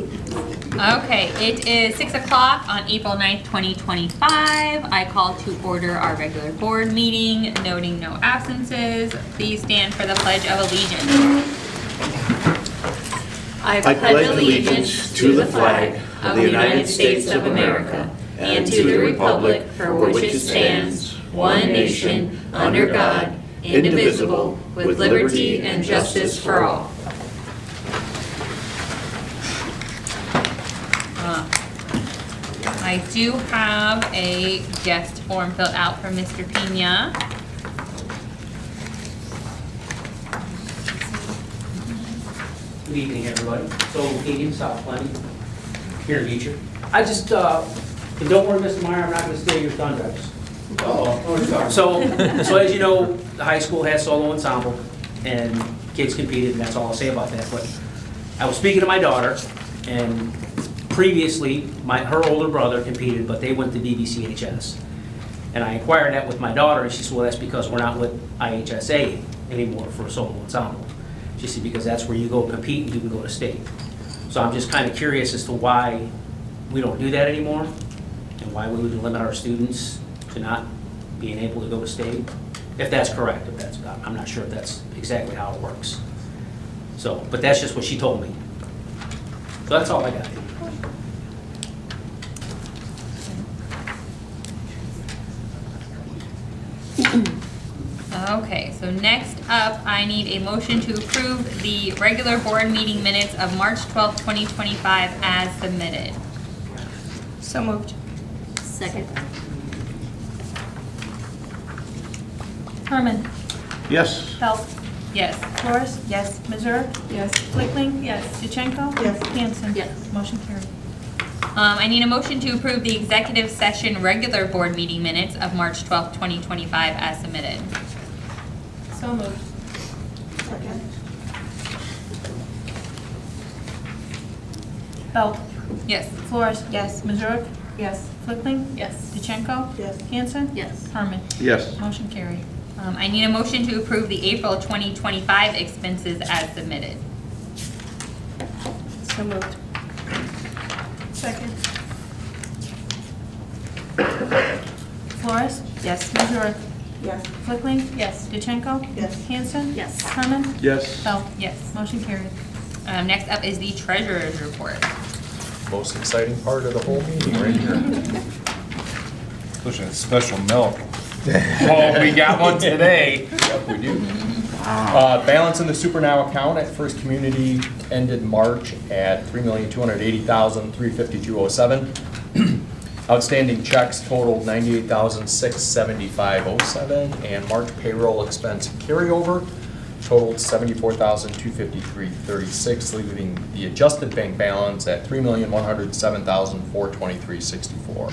Okay, it is 6 o'clock on April 9th, 2025. I call to order our regular board meeting, noting no absences. Please stand for the Pledge of Allegiance. I pledge allegiance to the flag of the United States of America and to the republic for which it stands, one nation, under God, indivisible, with liberty and justice for all. I do have a guest form filled out from Mr. Pena. Good evening, everybody. So, Canadian South Plenty, here in Beecher. I just, and don't worry, Mr. Meyer, I'm not going to steal your thunder. So as you know, the high school has solo ensemble, and kids competed, and that's all I'll say about that. But I was speaking to my daughter, and previously, her older brother competed, but they went to DBCHS. And I inquired that with my daughter, and she said, well, that's because we're not with IHSA anymore for a solo ensemble. She said, because that's where you go compete and you can go to state. So I'm just kind of curious as to why we don't do that anymore, and why we would limit our students to not being able to go to state, if that's correct. If that's, I'm not sure if that's exactly how it works. So, but that's just what she told me. So that's all I got. Okay, so next up, I need a motion to approve the regular board meeting minutes of March 12th, 2025 as submitted. So moved. Second. Herman. Yes. Belt. Yes. Flores. Yes. Missouri. Yes. Flickling. Yes. DeChenko. Yes. Hanson. Yes. Motion carried. I need a motion to approve the executive session regular board meeting minutes of March 12th, 2025 as submitted. So moved. Second. Belt. Yes. Flores. Yes. Missouri. Yes. Flickling. Yes. DeChenko. Yes. Hanson. Yes. Herman. Yes. Motion carried. I need a motion to approve the April 2025 expenses as submitted. So moved. Second. Flores. Yes. Missouri. Yes. Flickling. Yes. DeChenko. Yes. Hanson. Yes. Herman. Yes. Belt. Yes. Motion carried. Next up is the treasurer's report. Most exciting part of the whole meeting right here. Pushing a special milk. Oh, we got one today. Yep, we do. Balance in the Super Now account at First Community ended March at $3,280,352.07. Outstanding checks totaled $98,675.07, and March payroll expense carryover totaled $74,253.36, leaving the adjusted bank balance at $3,107,423.64.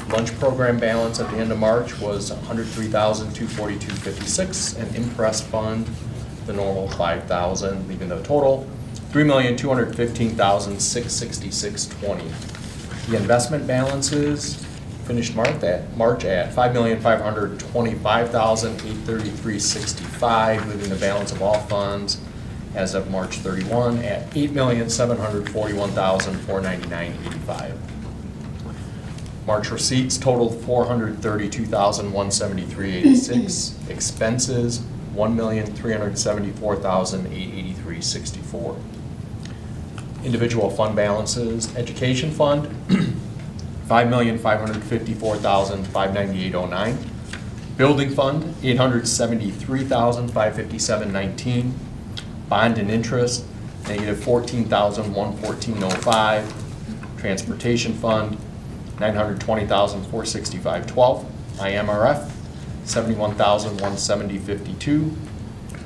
Lunch program balance at the end of March was $103,242.56, and impress fund, the normal $5,000, leaving the total $3,215,666.20. The investment balances finished March at $5,525,833.65, leaving the balance of all funds as of March 31 at $8,741,499.85. March receipts totaled $432,173.86. Expenses $1,374,883.64. Individual fund balances: education fund $5,554,598.09. Building fund $873,557.19. Bond and interest -$14,114.05. Transportation fund $920,465.12. IMRF $71,170.52.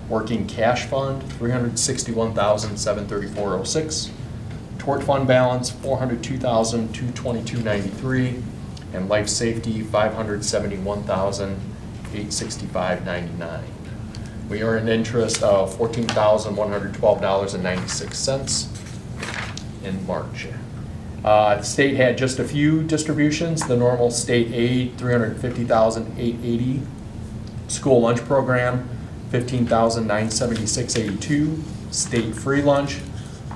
Working cash fund $361,734.06. Tort fund balance $402,222.93. And life safety $571,865.99. We earned interest of $14,112.96 in March. The state had just a few distributions. The normal state aid, $350,880. School lunch program, $15,976.82. State free lunch,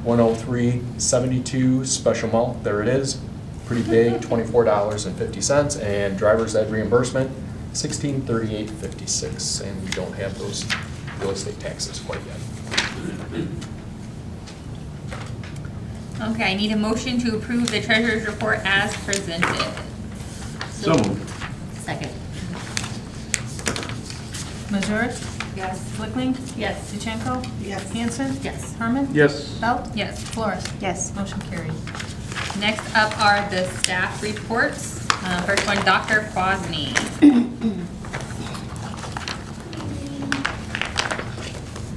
103.72 special amount, there it is, pretty big, $24.50, and driver's ed reimbursement, $1638.56, and we don't have those real estate taxes quite yet. Okay, I need a motion to approve the treasurer's report as presented. So moved. Second. Missouri? Yes. Blickling? Yes. DeChenko? Yes. Hanson? Yes. Herman? Yes. Belt? Yes. Flores? Yes. Motion carried. Next up are the staff reports. First one, Dr. Quasney.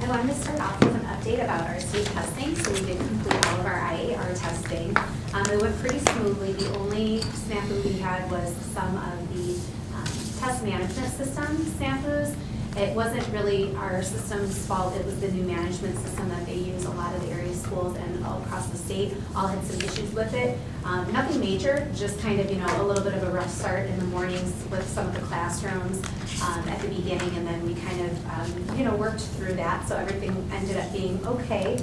I wanted to start off with an update about our state testing. So we did complete all of our IAR testing. It went pretty smoothly. The only snafu we had was some of the test management system snafus. It wasn't really our system's fault. It was the new management system that they use. A lot of the area schools and all across the state all had some issues with it. Nothing major, just kind of, a little bit of a rough start in the mornings with some of the classrooms at the beginning, and then we kind of, worked through that. So everything ended up being okay.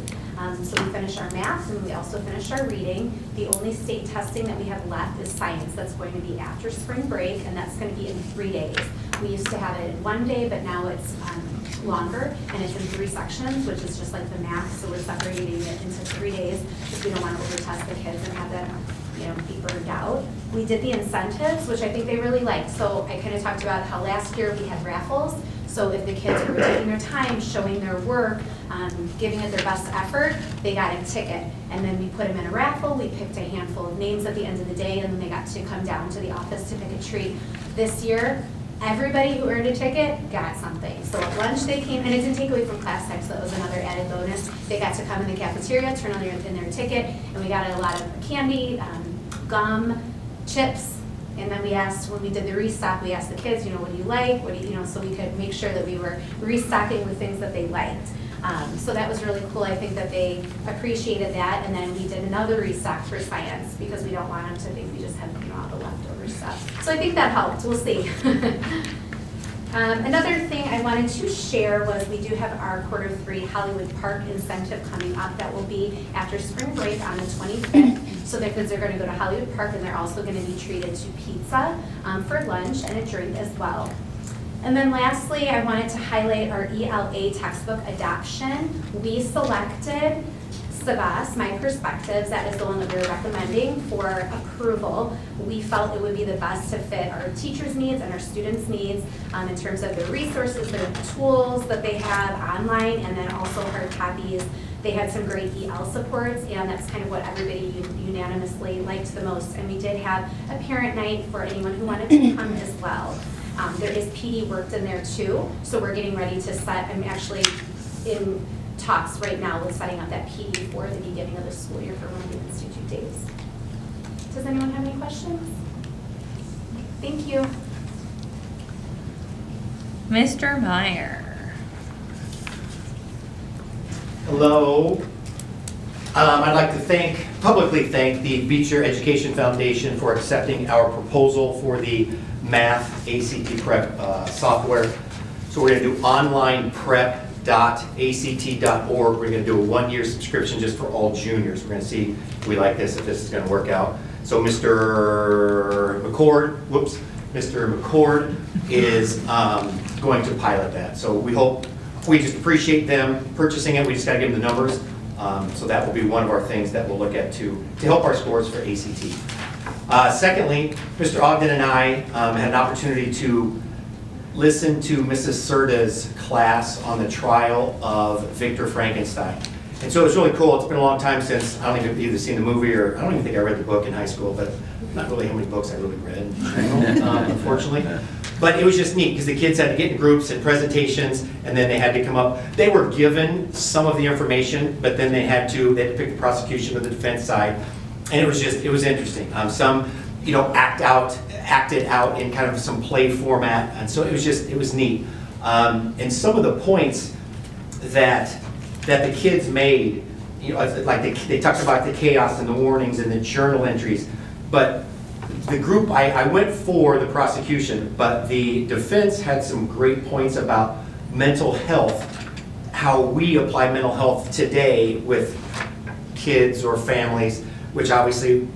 So we finished our math and we also finished our reading. The only state testing that we have left is science. That's going to be after spring break, and that's going to be in 3 days. We used to have it in 1 day, but now it's longer, and it's in 3 sections, which is just like the math. So we're separating it into 3 days because we don't want to overtest the kids and have them, be burned out. We did the incentives, which I think they really liked. So I kind of talked about how last year we had raffles. So if the kids were taking their time, showing their work, giving it their best effort, they got a ticket. And then we put them in a raffle. We picked a handful of names at the end of the day, and then they got to come down to the office to pick a treat. This year, everybody who earned a ticket got something. So at lunch they came, and it didn't take away from class time, so that was another added bonus. They got to come in the cafeteria, turn in their ticket, and we got a lot of candy, gum, chips. And then we asked, when we did the restock, we asked the kids, what do you like? What do you, so we could make sure that we were restocking with things that they liked. So that was really cool. I think that they appreciated that. And then we did another restock for science because we don't want them to think we just have, all the leftover stuff. So I think that helped. We'll see. Another thing I wanted to share was we do have our Q3 Hollywood Park incentive coming up that will be after spring break on the 25th. So the kids are going to go to Hollywood Park, and they're also going to be treated to pizza for lunch and a drink as well. And then lastly, I wanted to highlight our ELA textbook adoption. We selected Savas, My Perspectives. That is the one that we're recommending for approval. We felt it would be the best to fit our teachers' needs and our students' needs in terms of the resources, the tools that they have online, and then also hard copies. They had some great EL supports, and that's kind of what everybody unanimously liked the most. And we did have a parent night for anyone who wanted to come as well. There is PD worked in there too, so we're getting ready to set, I'm actually in talks right now with setting up that PD for the beginning of the school year for one of the institute days. Does anyone have any questions? Thank you. Mr. Meyer. Hello. I'd like to publicly thank the Beecher Education Foundation for accepting our proposal for the math ACT prep software. So we're going to do onlineprep.act.org. We're going to do a 1-year subscription just for all juniors. We're going to see if we like this, if this is going to work out. So Mr. McCord is going to pilot that. So we just appreciate them purchasing it. We just got to give them the numbers. So that will be one of our things that we'll look at to help our scores for ACT. Secondly, Mr. Ogden and I had an opportunity to listen to Mrs. Serta's class on the trial of Victor Frankenstein. And so it was really cool. It's been a long time since, I don't think I've either seen the movie or I don't even think I read the book in high school, but not really how many books I really read, unfortunately. But it was just neat because the kids had to get in groups and presentations, and then they had to come up. They were given some of the information, but then they had to pick the prosecution or the defense side. And it was interesting. Some, acted out in kind of some play format, and so it was neat. And some of the points that the kids made, like they talked about the chaos and the warnings and the journal entries, but the group, I went for the prosecution, but the defense had some great points about mental health, how we apply mental health today with kids or families, which obviously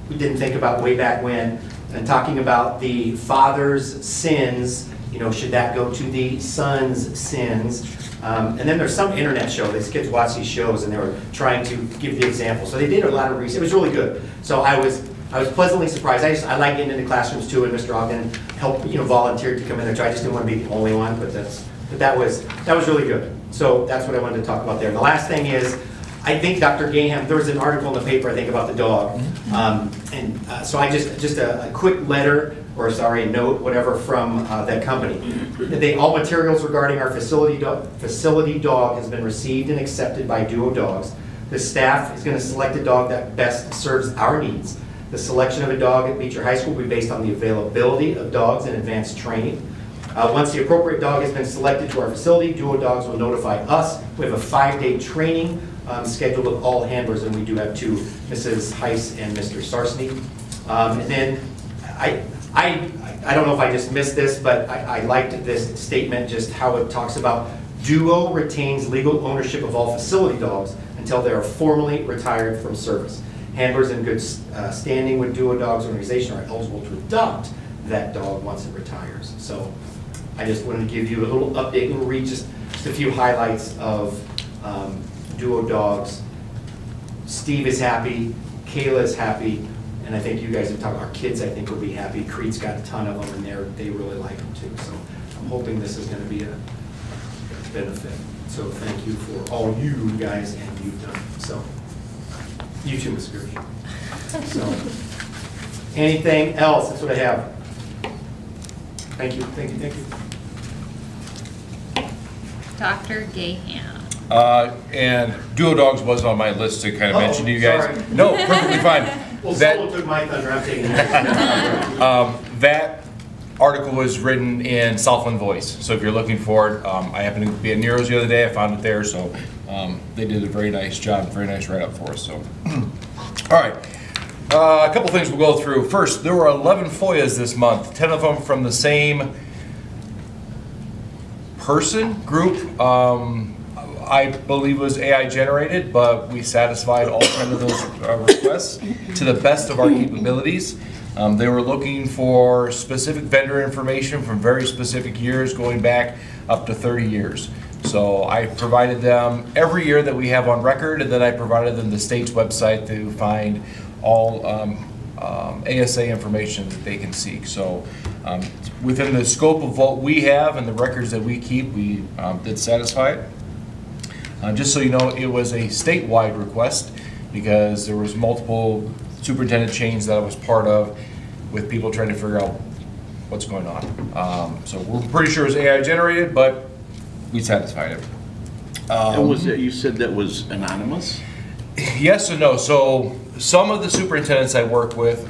we didn't think about way back when, and talking about the father's sins, should that go to the son's sins? And then there's some internet show, these kids watch these shows and they were trying to give the example. So they did a lot of research, it was really good. So I was pleasantly surprised. I like getting into classrooms too, and Mr. Ogden helped, volunteered to come in there. So I just didn't want to be the only one, but that was really good. So that's what I wanted to talk about there. And the last thing is, I think Dr. Gaham, there was an article in the paper, I think, about the dog. So I just a quick letter, or sorry, a note, whatever, from that company. All materials regarding our facility dog has been received and accepted by Duo Dogs. The staff is going to select a dog that best serves our needs. The selection of a dog at Beecher High School will be based on the availability of dogs and advanced training. Once the appropriate dog has been selected to our facility, Duo Dogs will notify us. We have a 5-day training scheduled with all handlers, and we do have 2, Mrs. Heiss and Mr. Sarsny. And then I don't know if I just missed this, but I liked this statement, just how it talks about Duo retains legal ownership of all facility dogs until they are formally retired from service. Handlers in good standing with Duo Dogs organization are eligible to adopt that dog once it retires. So I just wanted to give you a little update, we'll read just a few highlights of Duo Dogs. Steve is happy, Kayla is happy, and I think you guys have talked, our kids I think will be happy. Creed's got a ton of them and they really like them too. So I'm hoping this is going to be a benefit. So thank you for all you guys and you've done. So you too, Ms. Gersh. So anything else? That's what I have. Thank you, thank you, thank you. Dr. Gaham. And Duo Dogs was on my list to kind of mention to you guys. Sorry. No, perfectly fine. Well, someone took my thunder, I'm taking it. That article was written in Southland Voice, so if you're looking for it, I happened to be at Nero's the other day, I found it there, so they did a very nice job, very nice write-up for us. So, all right, a couple things we'll go through. First, there were 11 FOIAs this month, 10 of them from the same group. I believe it was AI generated, but we satisfied all 10 of those requests to the best of our capabilities. They were looking for specific vendor information from very specific years, going back up to 30 years. So I provided them every year that we have on record, and then I provided them the state's website to find all ASA information that they can seek. So within the scope of what we have and the records that we keep, we did satisfy it. Just so you know, it was a statewide request because there was multiple superintendent chains that I was part of with people trying to figure out what's going on. So we're pretty sure it was AI generated, but we satisfied it. And was it, you said that was anonymous? Yes and no. So some of the superintendents I work with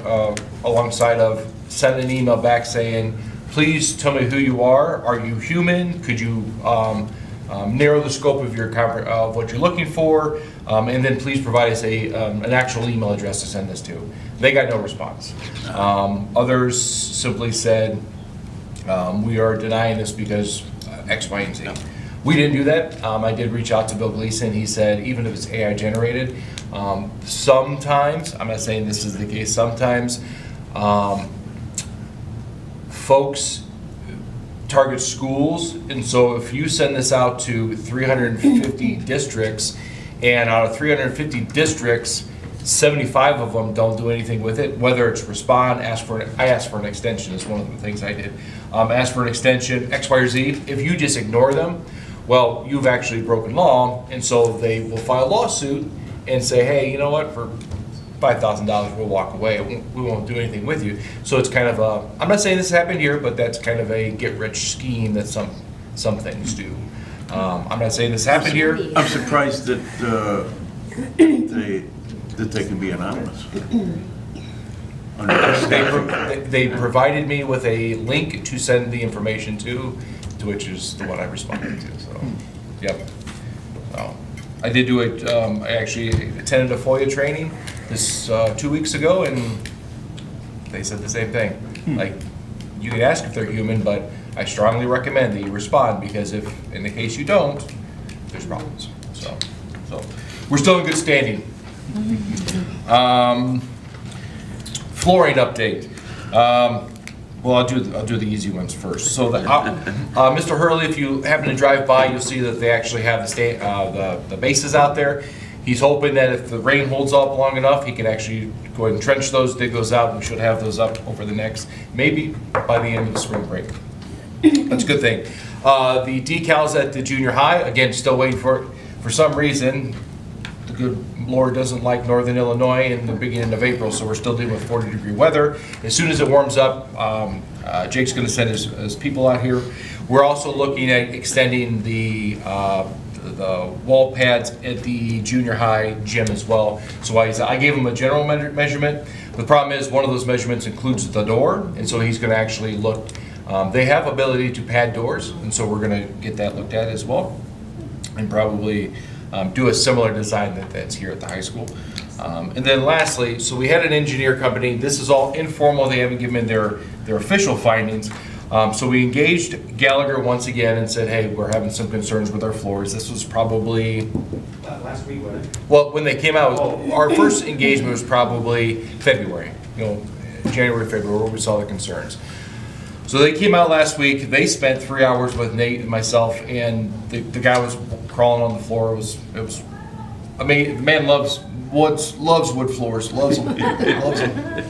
alongside of sent an email back saying, please tell me who you are you human, could you narrow the scope of your of what you're looking for, and then please provide us an actual email address to send this to. They got no response. Others simply said, we are denying this because X, Y, and Z. We didn't do that. I did reach out to Bill Gleason. He said, even if it's AI generated, sometimes, I'm not saying this is the case, sometimes folks target schools, and so if you send this out to 350 districts, and out of 350 districts, 75 of them don't do anything with it, whether it's respond, I asked for an extension is one of the things I did. Ask for an extension, X, Y, or Z. If you just ignore them, well, you've actually broken law, and so they will file a lawsuit and say, hey, you know what, for $5,000 we'll walk away, we won't do anything with you. So it's kind of a, I'm not saying this happened here, but that's kind of a get-rich scheme that some things do. I'm not saying this happened here. I'm surprised that they can be anonymous. They provided me with a link to send the information to which is the one I responded to. So, yep. So, I did do it. I actually attended a FOIA training this 2 weeks ago, and they said the same thing. Like, you can ask if they're human, but I strongly recommend that you respond, because if, in the case you don't, there's problems. So we're still in good standing. Flooring update. Well, I'll do the easy ones first. So, Mr. Hurley, if you happen to drive by, you'll see that they actually have the bases out there. He's hoping that if the rain holds up long enough, he can actually go ahead and trench those, dig those out, and we should have those up over the next, maybe by the end of the spring break. That's a good thing. The decals at the junior high, again, still waiting for some reason. The good Lord doesn't like Northern Illinois in the beginning of April, so we're still dealing with 40-degree weather. As soon as it warms up, Jake's going to send his people out here. We're also looking at extending the wall pads at the junior high gym as well. So I gave him a general measurement. The problem is one of those measurements includes the door, and so he's going to actually look. They have ability to pad doors, and so we're going to get that looked at as well, and probably do a similar design that's here at the high school. And then lastly, so we had an engineer company. This is all informal. They haven't given their official findings. So we engaged Gallagher once again and said, hey, we're having some concerns with our floors. This was probably Last week, wasn't it? well, when they came out, our first engagement was probably February, January, February, where we saw the concerns. So they came out last week. They spent 3 hours with Nate and myself, and the guy was crawling on the floor. It was. I mean, the man loves wood floors, loves them, loves them.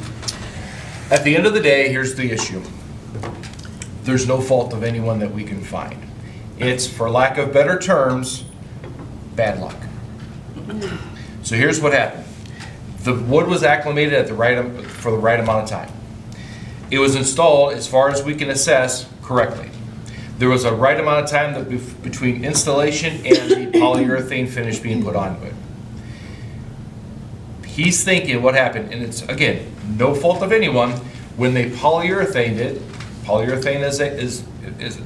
At the end of the day, here's the issue. There's no fault of anyone that we can find. It's, for lack of better terms, bad luck. So here's what happened. The wood was acclimated for the right amount of time. It was installed, as far as we can assess, correctly. There was a right amount of time between installation and the polyurethane finish being put onto it. He's thinking what happened, and it's, again, no fault of anyone, when they polyurethaned it. Polyurethane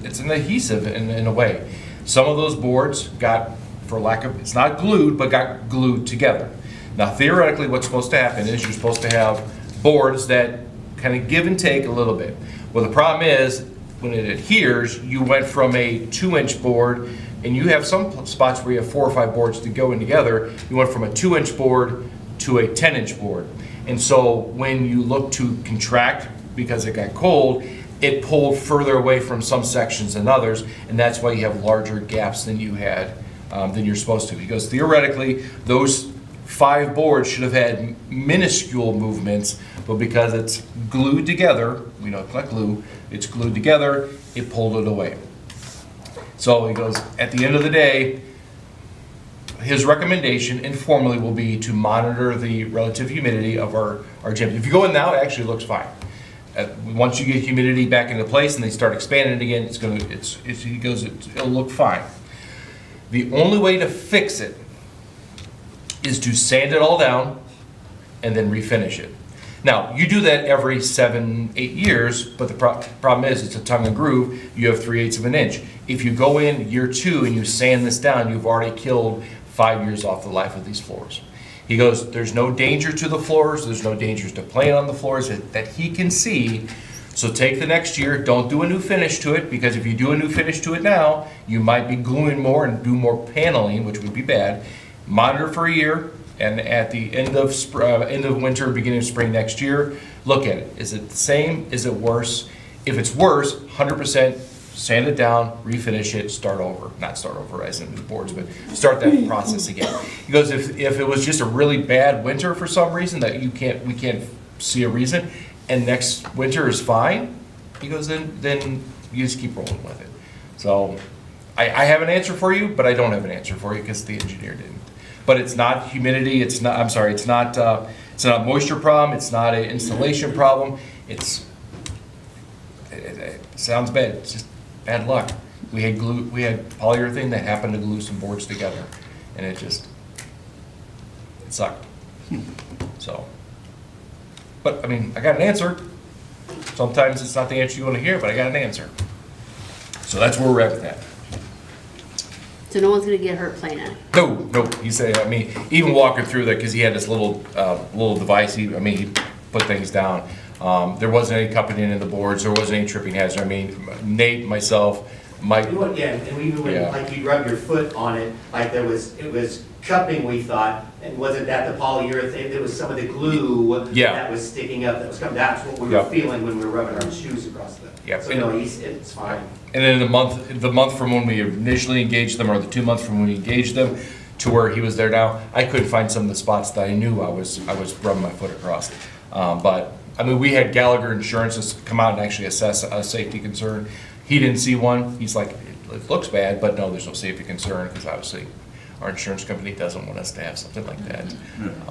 it's an adhesive in a way. Some of those boards got, it's not glued, but got glued together. Now theoretically what's supposed to happen is you're supposed to have boards that kind of give and take a little bit. Well, the problem is when it adheres, you went from a 2-inch board, and you have some spots where you have 4 or 5 boards to go in together. You went from a 2-inch board to a 10-inch board. And so when you look to contract because it got cold, it pulled further away from some sections than others, and that's why you have larger gaps than you had, than you're supposed to. Because theoretically, those 5 boards should have had minuscule movements, but because it's glued together, we know it's not glue, it's glued together, it pulled it away. So he goes, at the end of the day, his recommendation informally will be to monitor the relative humidity of our gym. If you go in now, it actually looks fine. Once you get humidity back into place and they start expanding it again, it'll look fine. The only way to fix it is to sand it all down and then refinish it. Now, you do that every 7-8 years, but the problem is it's a tongue and groove. You have 3/8 of an inch. If you go in year 2 and you sand this down, you've already killed 5 years off the life of these floors. He goes, there's no danger to the floors, there's no dangers to playing on the floors that he can see. So take the next year, don't do a new finish to it, because if you do a new finish to it now, you might be gluing more and do more paneling, which would be bad. Monitor for a year, and at the end of winter, beginning of spring next year, look at it. Is it the same? Is it worse? If it's worse, 100% sand it down, refinish it, start over. Not start over as in the boards, but start that process again. He goes, if it was just a really bad winter for some reason that we can't see a reason, and next winter is fine, he goes, then you just keep rolling with it. So I have an answer for you, but I don't have an answer for you because the engineer didn't. But it's not humidity, it's not a moisture problem, it's not an installation problem, it sounds bad, it's just bad luck. We had polyurethane that happened to glue some boards together, and it sucked. So, but I mean, I got an answer. Sometimes it's not the answer you want to hear, but I got an answer. So that's where we're at with that. So no one's gonna get hurt playing it? No, he said, I mean, even walking through that, because he had this little device, he put things down. There wasn't any cupping in the boards, there wasn't any tripping hazard. I mean, Nate, myself, Mike. And even when like you rub your foot on it, like it was cupping, we thought, and wasn't that the polyurethane, there was some of the glue Yeah. that was sticking up, that was coming, that's what we were Yep. feeling when we were rubbing our shoes across the, Yep. so no, it's fine. And then the month from when we initially engaged them, or the 2 months from when we engaged them, to where he was there now, I couldn't find some of the spots that I knew I was rubbing my foot across. But, I mean, we had Gallagher Insurance come out and actually assess a safety concern. He didn't see one. He's like, it looks bad, but no, there's no safety concern, because obviously our insurance company doesn't want us to have something like that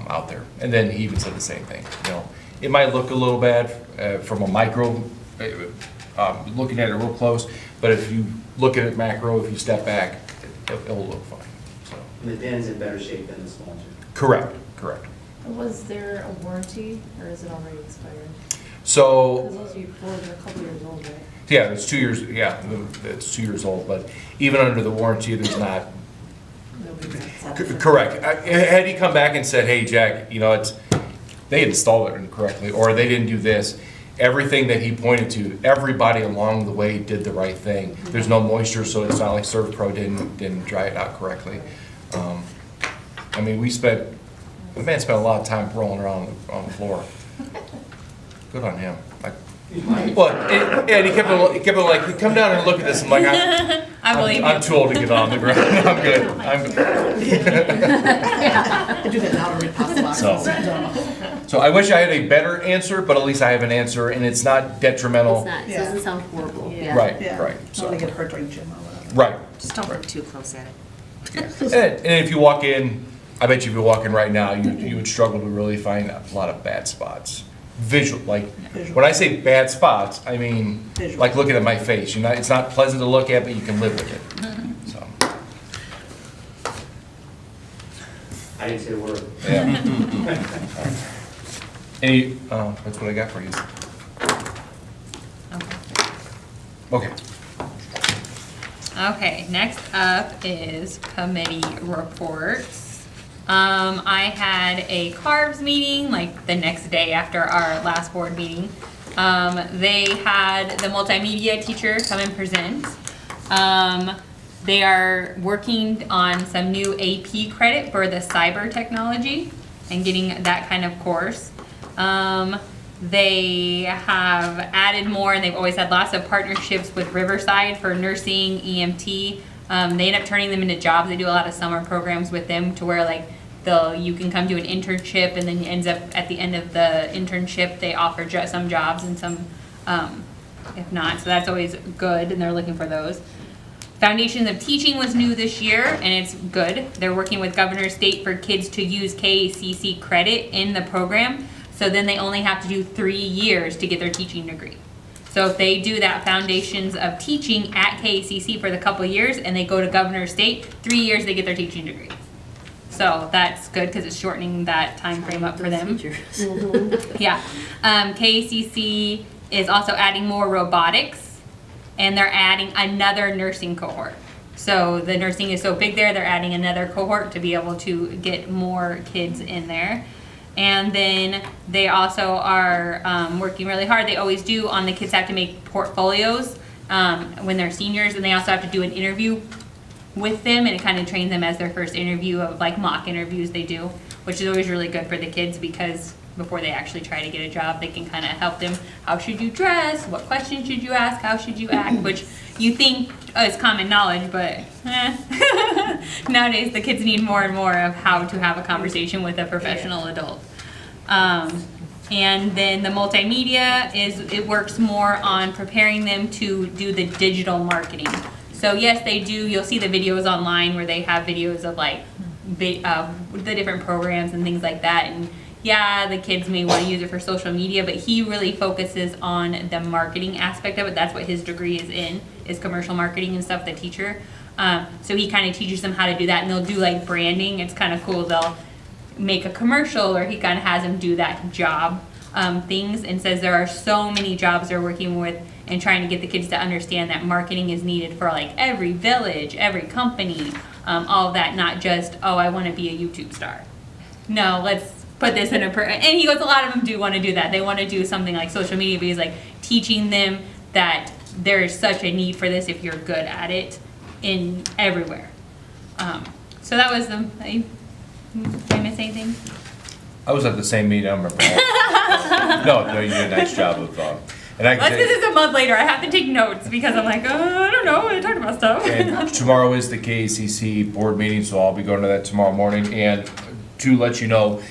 out there. And then he even said the same thing, you know, it might look a little bad from a micro, looking at it real close, but if you look at it macro, if you step back, it'll look fine, so. And the den's in better shape than the small gym. Correct. Was there a warranty, or is it already expired? So, Because those are a couple years old, right? yeah, it's 2 years, it's 2 years old, but even under the warranty, there's not. Correct. Had he come back and said, hey, Jack, you know, they installed it incorrectly, or they didn't do this, everything that he pointed to, everybody along the way did the right thing. There's no moisture, so it's not like ServPro didn't dry it out correctly. I mean, the man spent a lot of time rolling around on the floor. Good on him. Well, and he kept on like, come down and look at this. I'm like, I believe I'm you. too old to get on the ground. I'm good. I'm good. I do that now to read pasta boxes. So I wish I had a better answer, but at least I have an answer, and it's not detrimental. It's not, it doesn't sound horrible, yeah. Right, Yeah. right. So So, they get hurt during gym or whatever. right. Just don't look too close at it. And if you walk in, I bet you if you walk in right now, you would struggle to really find a lot of bad spots. Visual, when I say bad spots, I mean, Visual. like looking at my face, you know, it's not pleasant to look at, but you can live with it, so. I didn't say a word. Yeah. That's what I got for you. Okay. Okay, next up is committee reports. I had a CARBS meeting like the next day after our last board meeting. They had the multimedia teacher come and present. They are working on some new AP credit for the cyber technology and getting that kind of course. They have added more, and they've always had lots of partnerships with Riverside for nursing, EMT. They end up turning them into jobs. They do a lot of summer programs with them to where like you can come do an internship, and then it ends up at the end of the internship they offer some jobs and some if not. So that's always good, and they're looking for those. Foundations of Teaching was new this year, and it's good. They're working with Governor State for kids to use KACC credit in the program. So then they only have to do 3 years to get their teaching degree. So if they do that Foundations of Teaching at KACC for the couple years and they go to Governor State, 3 years they get their teaching degree. So that's good because it's shortening that time frame up for them. Yeah. KACC is also adding more robotics, and they're adding another nursing cohort. So the nursing is so big there, they're adding another cohort to be able to get more kids in there. And then they also are working really hard. They always do. The kids have to make portfolios when they're seniors, and they also have to do an interview with them, and it kind of trains them as their first interview of like mock interviews they do, which is always really good for the kids because before they actually try to get a job, they can kind of help them. How should you dress? What questions should you ask? How should you act? Which you think is common knowledge, but nowadays the kids need more and more of how to have a conversation with a professional adult. And then the multimedia it works more on preparing them to do the digital marketing. So yes, they do. You'll see the videos online where they have videos of like the different programs and things like that. And yeah, the kids may want to use it for social media, but he really focuses on the marketing aspect of it. That's what his degree is in, is commercial marketing and stuff, the teacher. So he kind of teaches them how to do that, and they'll do like branding. It's kind of cool. They'll make a commercial, or he kind of has them do that job things, and says there are so many jobs they're working with and trying to get the kids to understand that marketing is needed for like every village, every company, all of that, not just, oh, I want to be a YouTube star. No, let's put this in and he goes, a lot of them do want to do that. They want to do something like social media, but he's like teaching them that there is such a need for this if you're good at it in everywhere. So that was Did I miss anything? I was at the same meeting, I don't remember. No, you did a nice job of, and I That's can because say, it's a month later. I have to take notes because I'm like, I don't know. I talked about stuff. and tomorrow is the KACC board meeting, so I'll be going to that tomorrow morning. And to let you know,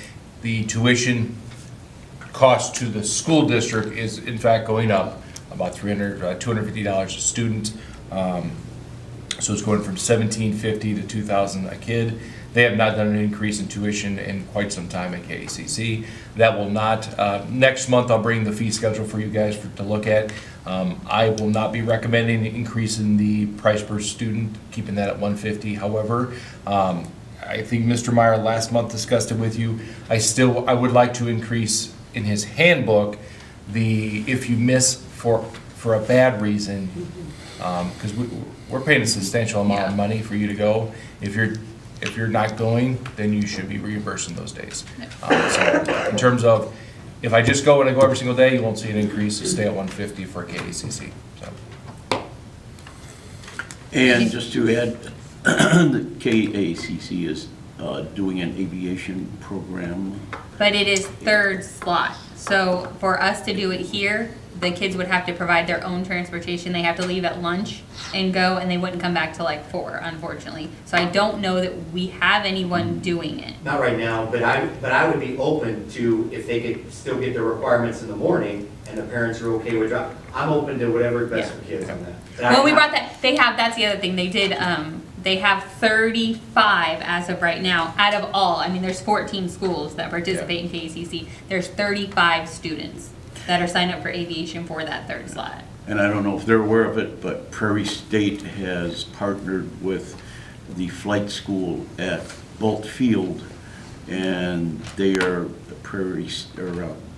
the tuition cost to the school district is in fact going up about $250 a student. So it's going from $1,750 to $2,000 a kid. They have not done an increase in tuition in quite some time at KACC. That will not, next month I'll bring the fee schedule for you guys to look at. I will not be recommending an increase in the price per student, keeping that at $150. However, I think Mr. Meyer last month discussed it with you. I would like to increase in his handbook if you miss for a bad reason, because we're paying a substantial amount of money for you to go. If you're not going, then you should be reimbursing those days. So in terms of, if I just go and I go every single day, you won't see an increase. Stay at 150 for KACC. So. And just to add, the KACC is doing an aviation program. But it is third slot. So for us to do it here, the kids would have to provide their own transportation. They have to leave at lunch and go, and they wouldn't come back till like 4, unfortunately. So I don't know that we have anyone doing it. Not right now, but I would be open to, if they could still get the requirements in the morning and the parents are okay with drop. I'm open to whatever's best for kids on that. But Well, we brought that, that's the other thing. They did, they have 35 as of right now, out of all. I mean, there's 14 schools that participate in KACC. There's 35 students that are signed up for aviation for that third slot. And I don't know if they're aware of it, but Prairie State has partnered with the flight school at Bolt Field, and they are,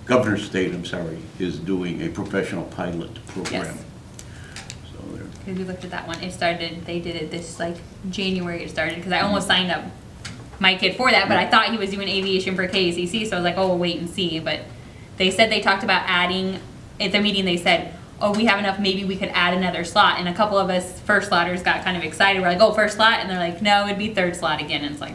Governor State, is doing a professional pilot program. Yes. So they're. Because we looked at that one. It started, they did it this like January it started, because I almost signed up my kid for that, but I thought he was doing aviation for KACC, so I was like, oh, we'll wait and see. But they said they talked about adding, at the meeting they said, oh, we have enough, maybe we could add another slot. And a couple of us first slotters got kind of excited. We're like, oh, first slot? And they're like, no, it'd be third slot again. And it's like,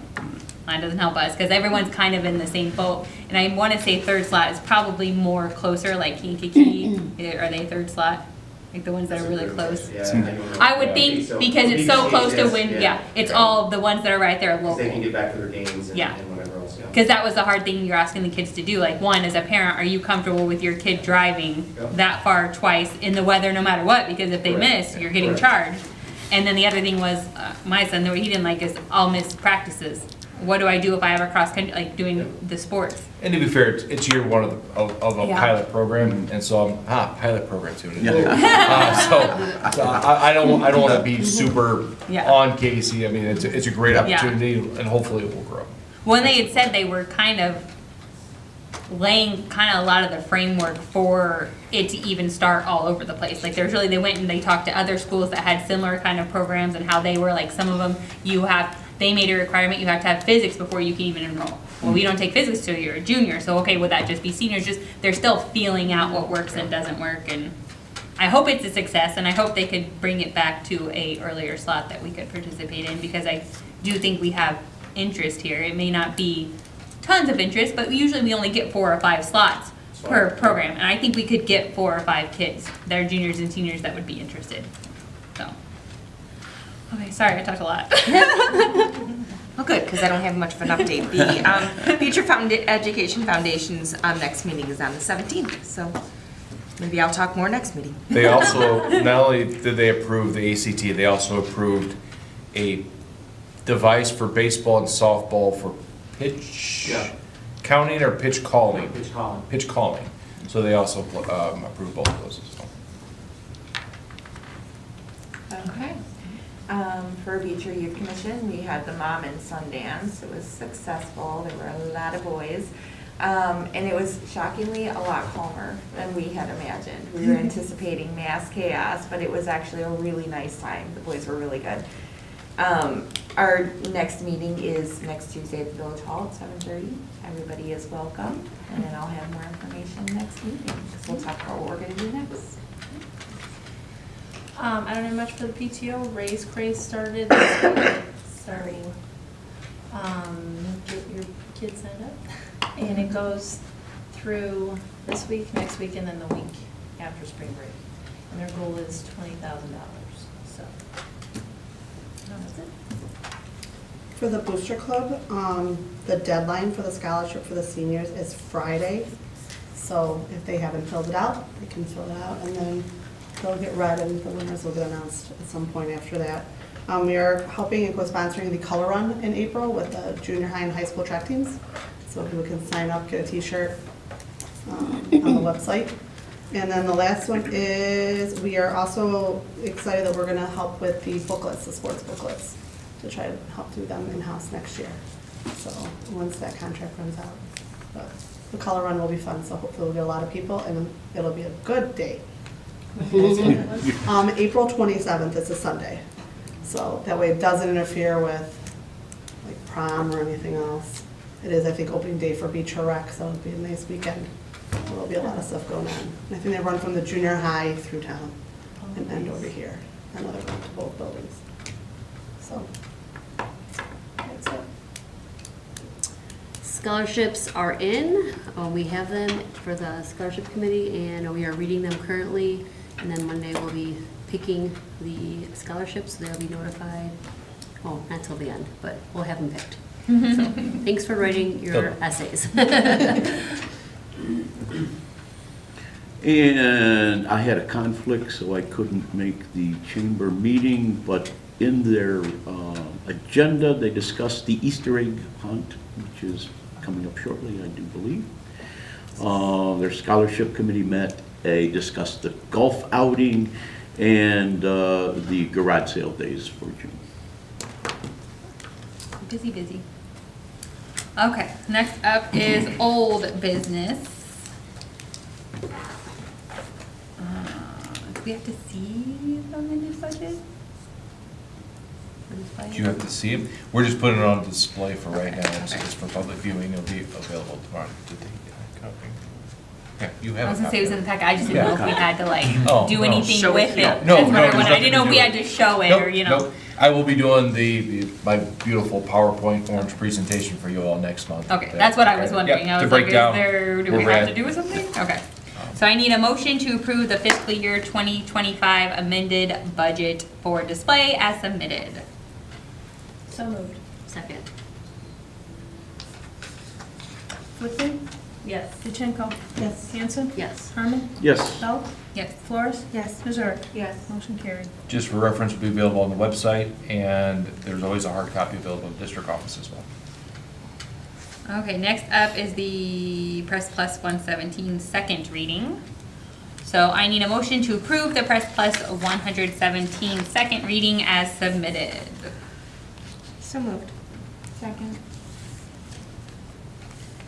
that doesn't help us, because everyone's kind of in the same boat. And I want to say third slot is probably more closer, like Kankakee. Are they third slot? Like the ones that are really close? Yeah, I don't know. I would think, because it's so close to when, it's all the ones that are right there local. They can get back to their games and Yeah. whatever else. Yeah. Because that was the hard thing you're asking the kids to do. Like, one, as a parent, are you comfortable with your kid driving that far twice in the weather no matter what? Because if they Correct. miss, you're getting Correct. charged. And then the other thing was, my son, what he didn't like is I'll miss practices. What do I do if I have a cross country, like doing the sports? And to be fair, it's year one of a Yeah. pilot program, and so pilot program too. Yeah. So I don't want to be super Yeah. on Casey. I mean, it's a great opportunity, and hopefully it will grow. When they had said they were kind of laying kind of a lot of the framework for it to even start all over the place. Like there's really, they went and they talked to other schools that had similar kind of programs and how they were like, some of them they made a requirement you have to have physics before you can even enroll. Well, we don't take physics till you're a junior, so okay, would that just be seniors? Just, they're still feeling out what works and doesn't work, and I hope it's a success, and I hope they could bring it back to a earlier slot that we could participate in, because I do think we have interest here. It may not be tons of interest, but usually we only get 4 or 5 slots per program, and I think we could get 4 or 5 kids that are juniors and seniors that would be interested. So, okay, sorry, I talked a lot. Well, good, because I don't have much of an update. The Beecher Education Foundation's next meeting is on the 17th, so maybe I'll talk more next meeting. They also, not only did they approve the ACT, they also approved a device for baseball and softball for pitch counting or pitch calling? Pitch calling. Pitch calling. So they also approved both of those as well. Okay. For Beecher Youth Commission, we had the Mom and Son Dance. It was successful. There were a lot of boys. And it was shockingly a lot calmer than we had imagined. We were anticipating mass chaos, but it was actually a really nice time. The boys were really good. Our next meeting is next Tuesday at the Village Hall at 7:30. Everybody is welcome. And then I'll have more information next meeting, because we'll talk about what we're going to do next. I don't have much for the PTO. Raise Craze started. So, get your kids signed up. And it goes through this week, next week, and then the week after spring break. And their goal is $20,000, so. That's it. For the Booster Club, the deadline for the scholarship for the seniors is Friday. So if they haven't filled it out, they can fill it out, and then they'll get read, and the winners will get announced at some point after that. We are helping and co-sponsoring the Color Run in April with the junior high and high school track teams. So people can sign up, get a t-shirt on the website. And then the last one is, we are also excited that we're gonna help with the booklets, the sports booklets, to try to help do them in-house next year. So, once that contract runs out. But the Color Run will be fun, so hopefully we'll get a lot of people, and it'll be a good day. April 27th is a Sunday. So that way it doesn't interfere with like prom or anything else. It is, I think, opening day for Beecher Rec, so it'll be a nice weekend. There'll be a lot of stuff going on. I think they run from the junior high through town and end over here. Another run to both buildings. So, that's it. Scholarships are in. We have them for the scholarship committee, and we are reading them currently. And then Monday we'll be picking the scholarships. They'll be notified. Oh, not till the end, but we'll have them picked. So, thanks for writing your essays. And I had a conflict, so I couldn't make the chamber meeting, but in their agenda, they discussed the Easter egg hunt, which is coming up shortly, I do believe. Their scholarship committee met, they discussed the golf outing and the garage sale days for June. Busy, busy. Okay, next up is old business. Do we have to see the amended budget? Do you have to see them? We're just putting it on display for right now. It's for public viewing. It'll be available tomorrow. Did they get a copy? Yeah, you have I was a gonna say it was in copy. the packet, I just didn't know if we had to like Oh, do no. anything Show with it. it. No, That's what I there's wanted. I nothing didn't know to if we do had with to it. show it, Nope, or, you nope. know. I will be doing my beautiful PowerPoint orange presentation for you all next month. Okay, that's what I was wondering. Yeah, I to was like, break is down there, do where we we're have at. to do with something? Okay. So I need a motion to approve the fiscal year 2025 amended budget for display as submitted. So moved. Second. Whitman? Yes. Dichenko? Yes. Hanson? Yes. Harmon? Yes. Belt? Yes. Flores? Yes. Missouri? Yes. Motion carried. Just for reference, will be available on the website, and there's always a hard copy available in the district office as well. Okay, next up is the Press Plus 117 second reading. So I need a motion to approve the Press Plus 117 second reading as submitted. So moved. Second.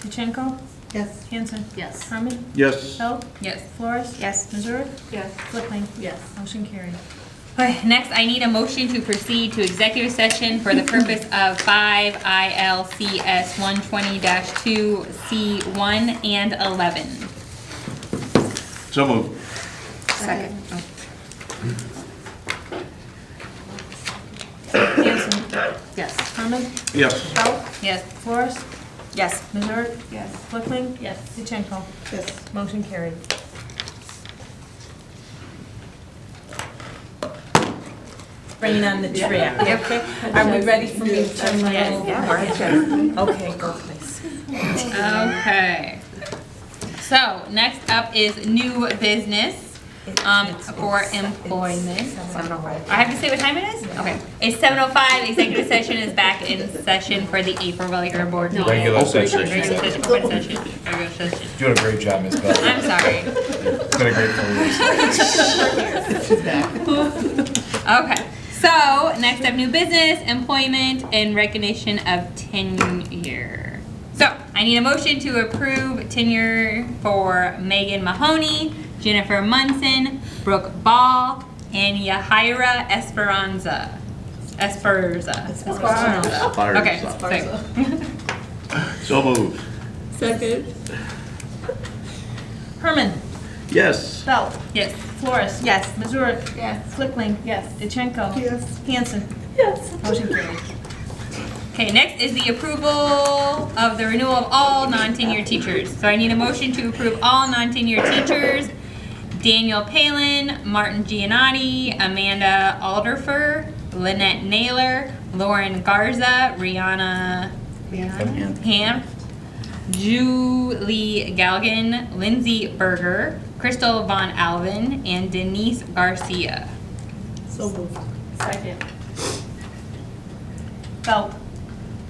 Dichenko? Yes. Hanson? Yes. Harmon? Yes. Belt? Yes. Flores? Yes. Missouri? Yes. Flipping? Yes. Motion carried. Okay, next I need a motion to proceed to executive session for the purpose of 5 ILCS 120-2C1 and 11. So moved. Second. Hanson? Yes. Harmon? Yes. Belt? Yes. Flores? Yes. Missouri? Yes. Flipping? Yes. Dichenko? Yes. Motion carried. Bringing on the track, okay? Are we ready for me to turn my little? Yeah, we're ready. Okay, go please. Okay. So next up is new business for employment. I have to say what time it is? Okay. It's 7:05. Executive session is back in session for the April regular board meeting. Regular session. Regular session, open session, regular session. Doing a great job, Ms. Bell. I'm sorry. It's been a great 4 years. Okay, so next up, new business, employment, and recognition of tenure. So I need a motion to approve tenure for Megan Mahoney, Jennifer Munson, Brooke Ball, and Yahira Esperanza. Esperanza. Okay, Esparza. thanks. So moved. Second. Herman? Yes. Belt? Yes. Flores? Yes. Missouri? Yes. Flipping? Yes. Dichenko? Yes. Hanson? Yes. Motion carried. Okay, next is the approval of the renewal of all non-tenured teachers. So I need a motion to approve all non-tenured teachers. Daniel Palin, Martin Giannotti, Amanda Alderfer, Lynette Naylor, Lauren Garza, Rihanna Hanft, Julie Galgan, Lindsay Berger, Crystal Von Alvin, and Denise Garcia. So moved. Second. Belt.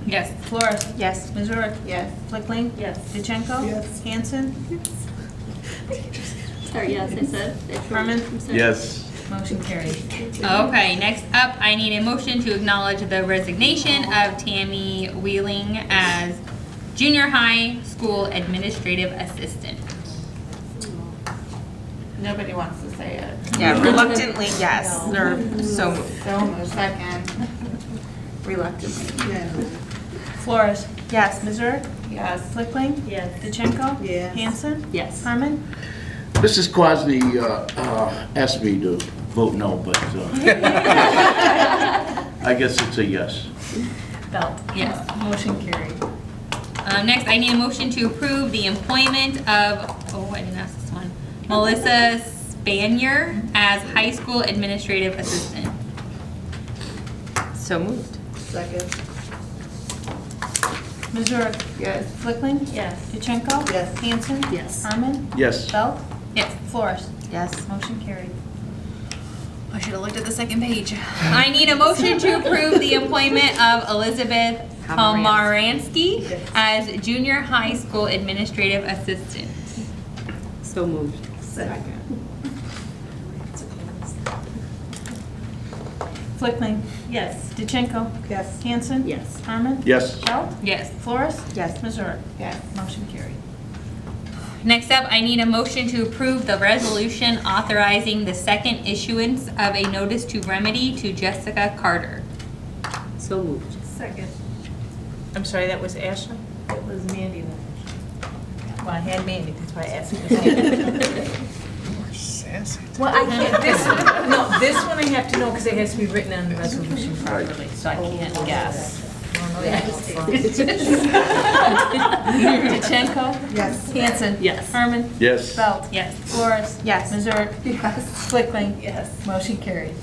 Yes. Flores. Yes. Missouri. Yes. Flickling. Yes. DeChenko. Yes. Hanson. Sorry, yes, I said. Herman. Yes. Motion carried. Okay, next up, I need a motion to acknowledge the resignation of Tammy Wheeling as junior high school administrative assistant. Nobody wants to say it. Yeah, reluctantly, yes. No. They're so moved. So moved. Second. Reluctantly. Yeah. Flores. Yes. Missouri. Yes. Flickling. Yes. DeChenko. Yes. Hanson. Yes. Herman. Mrs. Quasney asked me to vote no, but I guess it's a yes. Belt. Yes. Motion carried. Next, I need a motion to approve the employment of, oh, I didn't ask this one, Melissa Spanier as high school administrative assistant. So moved. Second. Missouri. Yes. Flickling. Yes. DeChenko. Yes. Hanson. Yes. Herman. Yes. Belt. Yes. Flores. Yes. Motion carried. I should have looked at the second page. I need a motion to approve the employment of Elizabeth Pomaransky as junior high school administrative assistant. So moved. Second. Flickling. Yes. DeChenko. Yes. Hanson. Yes. Herman. Yes. Belt. Yes. Flores. Yes. Missouri. Yes. Motion carried. Next up, I need a motion to approve the resolution authorizing the second issuance of a notice to remedy to Jessica Carter. So moved. Second. I'm sorry, that was Ashley? It was Mandy then. Well, I had Mandy, that's why I asked you. More sassy. Well, I can't, this one I have to know because it has to be written on the resolution properly, so I can't guess. DeChenko. Yes. Hanson. Yes. Herman. Yes. Belt. Yes. Flores. Yes. Missouri. Yes. Flickling. Yes. Motion carried.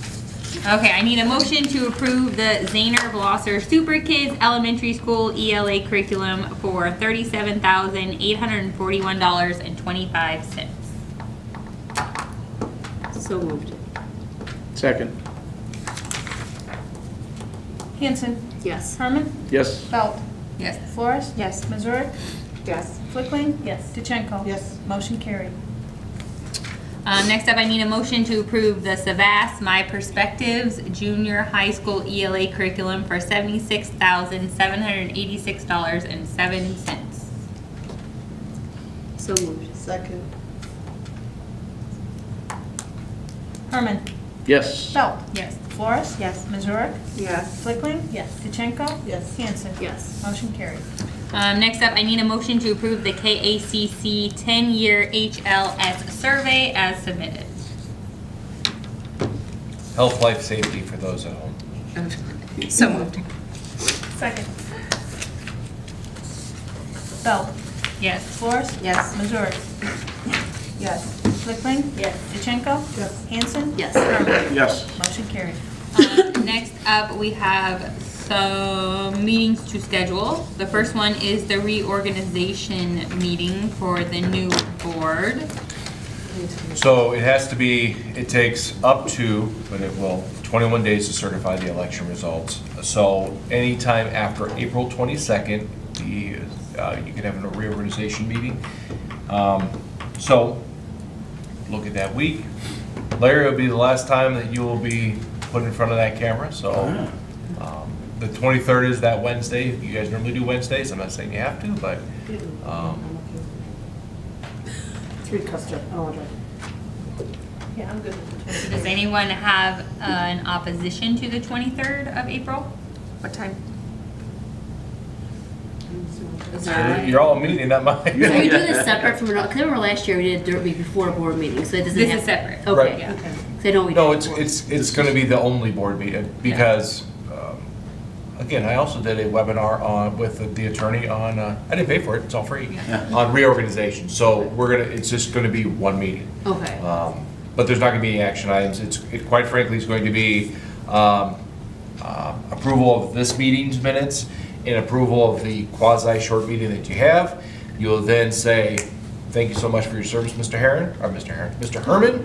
Okay, I need a motion to approve the Zahner Blosser Super Kids Elementary School ELA curriculum for $37,841.25. So moved. Second. Hanson. Yes. Herman. Yes. Belt. Yes. Flores. Yes. Missouri. Yes. Flickling. Yes. DeChenko. Yes. Motion carried. Next up, I need a motion to approve the Savas My Perspectives Junior High School ELA curriculum for $76,786.07. So moved. Second. Herman. Yes. Belt. Yes. Flores. Yes. Missouri. Yes. Flickling. Yes. DeChenko. Yes. Hanson. Yes. Motion carried. Next up, I need a motion to approve the KACC 10-year HLS survey as submitted. Health, life, safety for those at home. So moved. Second. Belt. Yes. Flores. Yes. Missouri. Yes. Flickling. Yes. DeChenko. Yes. Hanson. Yes. Herman. Yes. Motion carried. Next up, we have some meetings to schedule. The first one is the reorganization meeting for the new board. So it has to be, it takes up to, but it will, 21 days to certify the election results. So anytime after April 22nd, you can have a reorganization meeting. So look at that week. Larry, will be the last time that you will be put in front of that camera, so. The 23rd is that Wednesday. You guys normally do Wednesdays. I'm not saying you have to, but Three custard. Oh, Yeah, I'm good with the So does anyone have an opposition to the 23rd of April? What time? you're all meeting, not mine. So we do this separate from, because I remember last year we did it directly before a board meeting, so it doesn't have. This is separate. Okay. Right. Yeah. So I know we. No, did it before. it's going to be the only board meeting because again, I also did a webinar on, with the attorney on, I didn't pay for it, it's all free, Yeah. on reorganization. So it's just gonna be one meeting. Okay. But there's not gonna be any action items. It quite frankly is going to be approval of this meeting's minutes and approval of the quasi-short meeting that you have. You'll then say, thank you so much for your service, Mr. Herron, or Mr. Herman.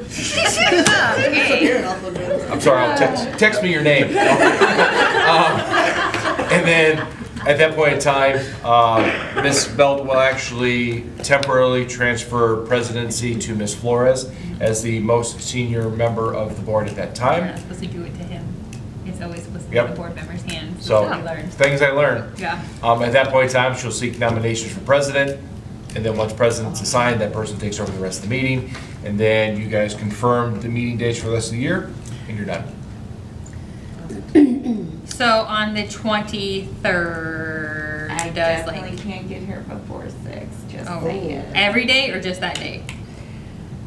I'm sorry, I'll text me your name. And then, at that point in time, Ms. Belt will actually temporarily transfer presidency to Ms. Flores as the most senior member of the board at that We're time. not supposed to do it to him. It's always supposed to be Yep. the board member's hands. So, That's what we learned. things I learned. Yeah. At that point in time, she'll seek nominations for president, and then once president's assigned, that person takes over the rest of the meeting, and then you guys confirm the meeting dates for the rest of the year, and you're done. So on the 23rd, I does definitely like can't get here before 6, just oh, saying. every day or just that day?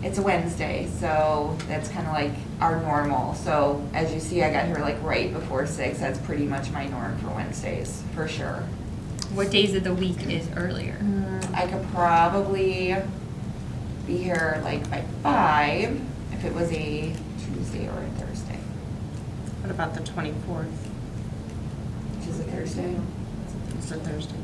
It's a Wednesday, so that's kind of like our normal. So as you see, I got here like right before 6. That's pretty much my norm for Wednesdays, for sure. What days of the week is earlier? I could probably be here like by 5 if it was a Tuesday or a Thursday, What about the 24th? which is a Thursday. It's a Thursday.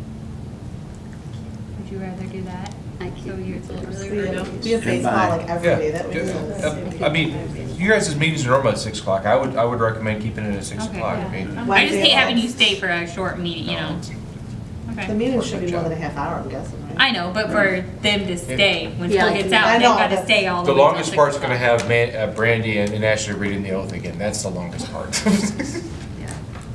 Would you rather do that? I can't. So you're it's a little earlier? We have baseball like every day, that Yeah. was. I mean, you guys' meetings are normally at 6 o'clock. I would recommend keeping it at 6 Okay. o'clock. I mean, I just hate having you stay for a short meeting, you know? The Okay. meeting should be more than a half hour, I'm guessing, right? I know, but for them to stay, when Yeah. school gets out, I they've know, got to that's- stay all the the way till longest 6 part's o'clock. gonna have Brandy and Ashley reading the oath again. That's the longest part.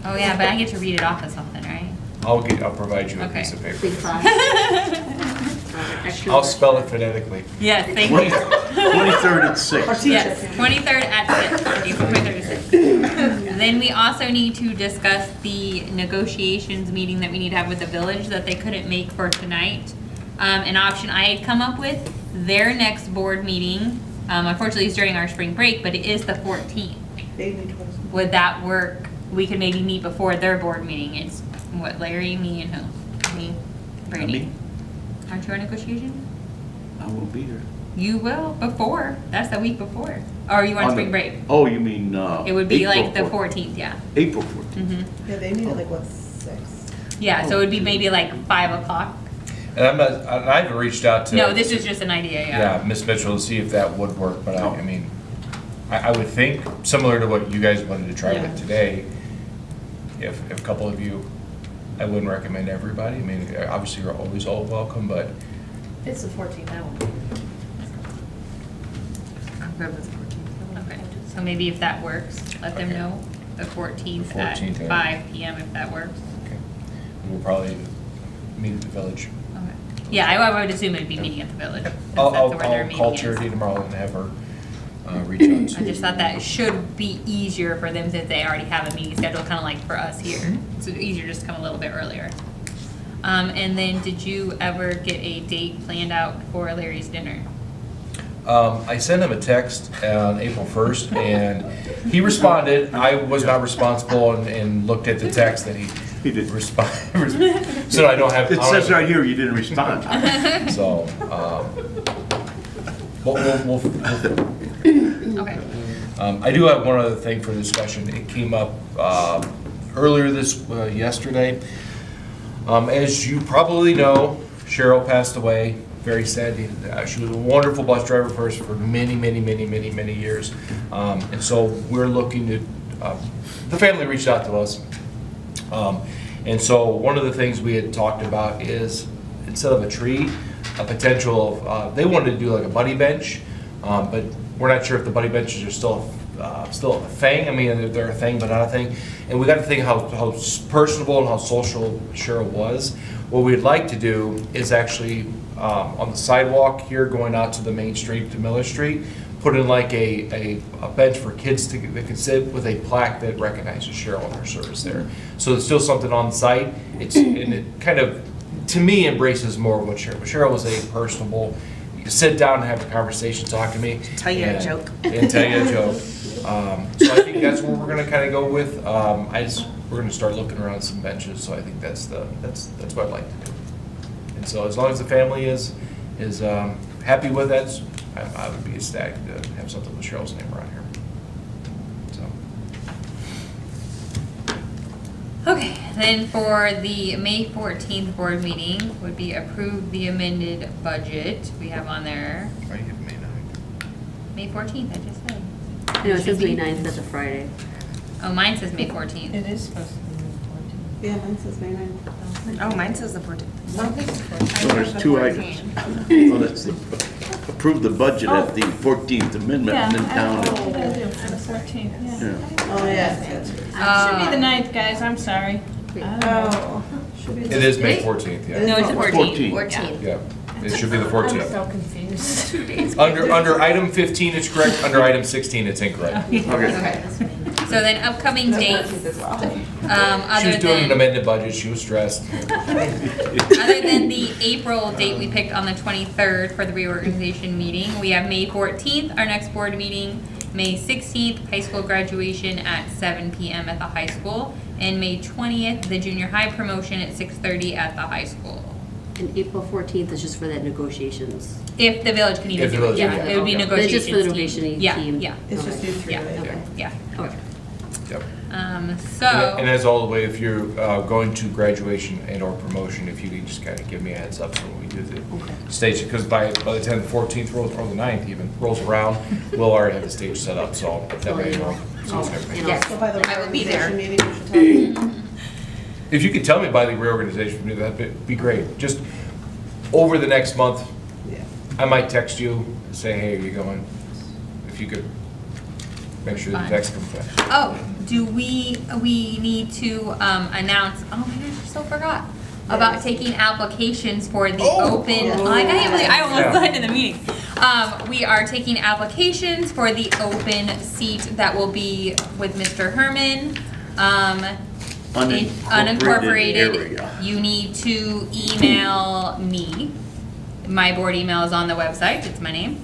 Oh, yeah, but I get to read it off of something, right? I'll provide you a Okay. piece of paper. Big five. I'll spell it phonetically. Yes, thank 23rd at 6. Our teacher. Yes, 23rd at 6, April 23rd at 6. Then we also need to discuss the negotiations meeting that we need to have with the village that they couldn't make for tonight. An option I had come up with, their next board meeting, unfortunately it's during our spring break, but it is the 14th. Would that work? We could maybe meet before their board meeting. It's what, Larry, me, and who? Me, Brady. Me? Aren't you on negotiation? I will be here. You will, before. That's the week before. Or are you on spring break? Oh, you mean, It would be April like the 14th. 14th, yeah. April 14th. Mhm. Yeah, they meet at like, what, 6? Yeah, so it would be maybe like 5 o'clock. And I haven't reached out to. No, this is just an idea, Yeah, Ms. Mitchell, to see if that would work, but I mean, I would think, similar to what you guys wanted to try Yeah. with today, if a couple of you, I wouldn't recommend everybody. I mean, obviously, you're always all welcome, but It's the 14th, I won't be. I'm good with 14th. Okay, so maybe if that works, let them Okay. know the 14th The 14th, at yeah. 5 PM if that works. okay. We'll probably meet at the village. Okay. Yeah, I would assume it'd be meeting at the village. since I'll that's where their call meeting is. Charity tomorrow and have her reach out to I just thought that should be easier for them since they already have a meeting scheduled, kind of like for us here. Mm-hmm. So easier just to come a little bit earlier. And then did you ever get a date planned out for Larry's dinner? I sent him a text on April 1st, and he responded. I was not responsible and looked at the text that he did respond. So I don't have. It says right here you didn't respond. So, we'll Okay. I do have one other thing for discussion. It came up earlier yesterday. As you probably know, Cheryl passed away. Very sad. She was a wonderful bus driver for us for many, many, many, many, many years. And so we're looking to, the family reached out to us. And so one of the things we had talked about is, instead of a tree, a potential of, they wanted to do like a buddy bench, but we're not sure if the buddy benches are still a thing. I mean, they're a thing, but not a thing. And we got to think how personable and how social Cheryl was. What we'd like to do is actually, on the sidewalk here going out to the main street to Miller Street, put in like a bench for kids that can sit with a plaque that recognizes Cheryl and her service there. So there's still something on site. And it kind of, to me, embraces more of what Cheryl. Cheryl was a personable, you sit down and have a conversation, talk to me. Tell you a joke. And tell you a joke. So I think that's where we're gonna kind of go with. we're gonna start looking around some benches, so I think that's what I'd like to do. And so as long as the family is happy with it, I would be ecstatic to have something with Cheryl's name around here. So. Okay, then for the May 14th board meeting would be approve the amended budget. We have on there Why you giving May 9th? May 14th, I just said. No, it says May 9th, that's a Friday. Oh, mine says May 14th. It is supposed to be Yeah, mine says May 9th. Oh, mine says the 14th. So there's two items. So that's approve the budget at the 14th Amendment and then down. On the 14th, yeah. Yeah. Oh, yeah. Should be the 9th, guys, I'm sorry. Oh. Should be It is May 14th, yeah. No, it's the 14th. 14th. Yeah, it should be the 14th. so confused. 2 days. Under item 15, it's correct. Under item 16, it's incorrect. Okay. So then upcoming dates, She other was doing an than, amended budget. She was stressed. other than the April date we picked on the 23rd for the reorganization meeting, we have May 14th, our next board meeting, May 16th, high school graduation at 7 p.m. at the high school, and May 20th, the junior high promotion at 6:30 at the high school. And April 14th is just for that negotiations. If the village can even If the do it, village yeah, can, it would be okay. But it's just for the negotiations team. negotiating team. Yeah, It's just you three, yeah, right? Okay. yeah. Okay. Yep. So. And as all the way, if you're going to graduation and or promotion, if you could just kind of give me a heads up so when we do the stage, because by the time the 14th rolls, or the 9th even, rolls around, we'll already have the stage set up, so that way we'll see what's happening. Yes. So by the I will be there. organization meeting, you should tell me. If you could tell me by the reorganization, that'd be great. Just over the next month, Yeah. I might text you, say, hey, are you going? If you could make sure the Fine. text comes back. Oh, do we need to announce, oh my gosh, I so forgot, about taking applications for the open, Oh. I can't believe, I almost Yeah. signed in the meeting. We are taking applications for the open seat that will be with Mr. Herman. In Unincorporated unincorporated, area. you need to email me. My board email is on the website, it's my name.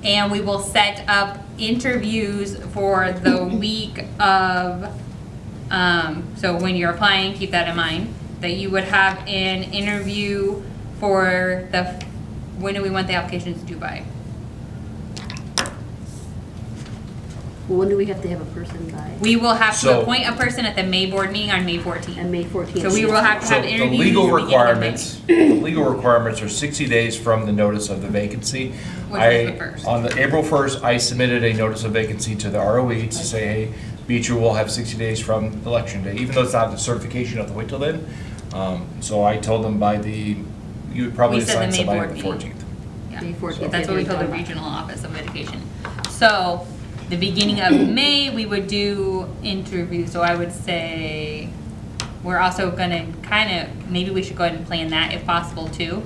And we will set up interviews for the week of, so when you're applying, keep that in mind, that you would have an interview for when do we want the applications due by? Well, when do we have to have a person by? We will have to So- appoint a person at the May board meeting on May 14th. And May 14th. So we will have to So have the interviews. legal beginning of May. legal requirements are 60 days from the notice of the vacancy. Which is the first. On the April 1st, I submitted a notice of vacancy to the ROE to say, hey, Beecher will have 60 days from election day, even though it's not the certification, you have to wait till then. So I told them you would probably We said the assign May somebody board on the meeting. 14th. Yeah. May 14th. That's what we told the regional office of education. So, the beginning of May, we would do interviews, so I would say, we're also gonna maybe we should go ahead and plan that if possible too,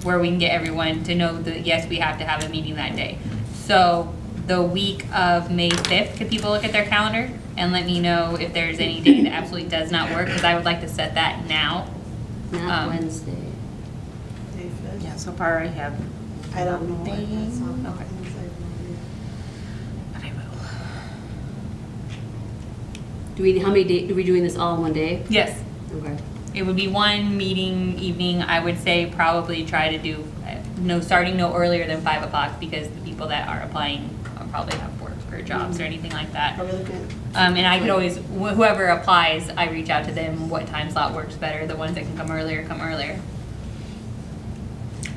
where we can get everyone to know that, yes, we have to have a meeting that day. So, the week of May 5th, could people look at their calendar and let me know if there's any day that absolutely does not work, because I would like to set that now. Not Wednesday. May 5th. Yeah, so far I have, I don't know. what that's on. Okay. But I will. How many days, are we doing this all in one day? Yes. Okay. It would be one meeting evening. I would say probably try to do, starting no earlier than 5 o'clock, because the people that are applying probably have work or jobs or anything like that. I really can't. And I could always, whoever applies, I reach out to them, what time slot works better. The ones that can come earlier, come earlier.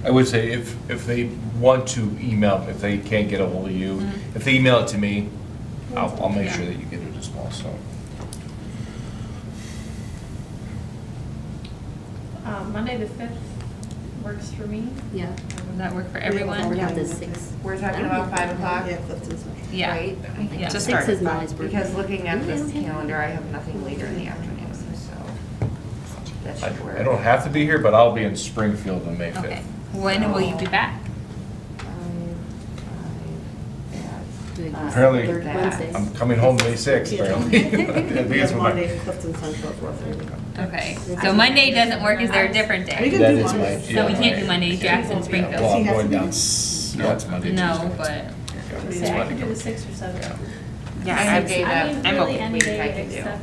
I would say if they want to email, if they can't get a hold of you, if they email it to me, I'll make sure that you get it as well, so. Monday the 5th works for me. Yeah. Does that work for We everyone? have the 6th. We're talking about 5 o'clock, Yeah, Clifton's not. Yeah. right? Yeah. Just 6 start is at Molly's five. birthday. Because looking at this calendar, I have nothing later in the afternoon, so that should work. I don't have to be here, but I'll be in Springfield on May 5th. Okay. When will you be back? Apparently, Third Wednesday. I'm coming home May 6th, apparently. At least with my- Monday, Clifton Central, 4:30. Okay. So Monday doesn't work. Is there a different Are you day? gonna That do is my- Monday? So we yeah, can't do my- Monday, Jackson, Well, Springfield. I'm He has going to down, be- it's Monday, No, Tuesday. but Yeah, Say it's I Monday. can do the 6th or 7th. Yeah, I I'm, gave I that. mean, I'm really okay. any Week I day can do. except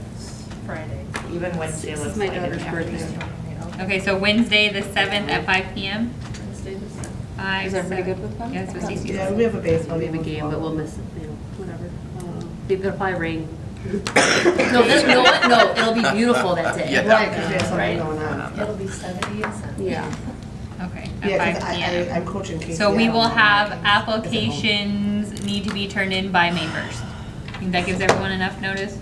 Friday. Even Wednesday This is looks my like in the daughter's birthday. afternoon. Okay, so Wednesday, the 7th at 5 PM? Wednesday the 7th. 5, Is everybody 7. good with that? Yeah, that's what Stacy Yeah, said. we have a baseball We have a game. game, but we'll miss it, you know, whatever. It'll probably rain. No, this, no, what? No, it'll be beautiful that day. Right, because we have something Right. going on. It'll be 70 and 70. Yeah. Okay, Yeah, at 'cause 5 PM. I'm coaching Casey. So we out will on have games. applications need to be turned in by May 1st. Think that gives everyone enough notice?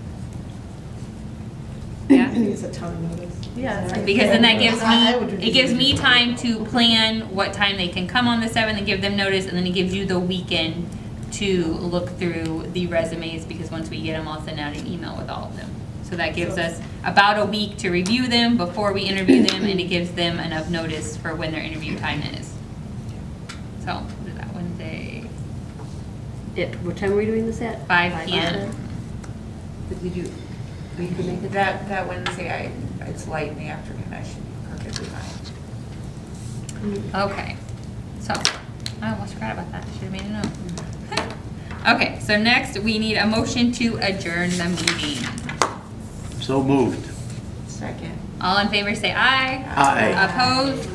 I Yeah? think it's a ton of notice. Yeah, it's like- Because then that gives I would me, do it gives me this. time to plan what time they can come on the 7th and give them notice, and then it gives you the weekend to look through the resumes, because once we get them, I'll send out an email with all of them. So that gives us about a week to review them before we interview them, and it gives them enough notice for when their interview time is. So, what is that, Wednesday? What time are we doing this at? 5 PM. Did we do, we could make it? That Wednesday, it's light in the afternoon, I should be perfectly fine. Okay, so, I almost forgot about that, should have made a note. Okay, so next, we need a motion to adjourn the meeting. So moved. Second. All in favor say aye. Aye. Opposed?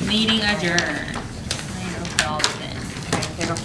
Meeting adjourned. I need to put all this in. Okay, there you go.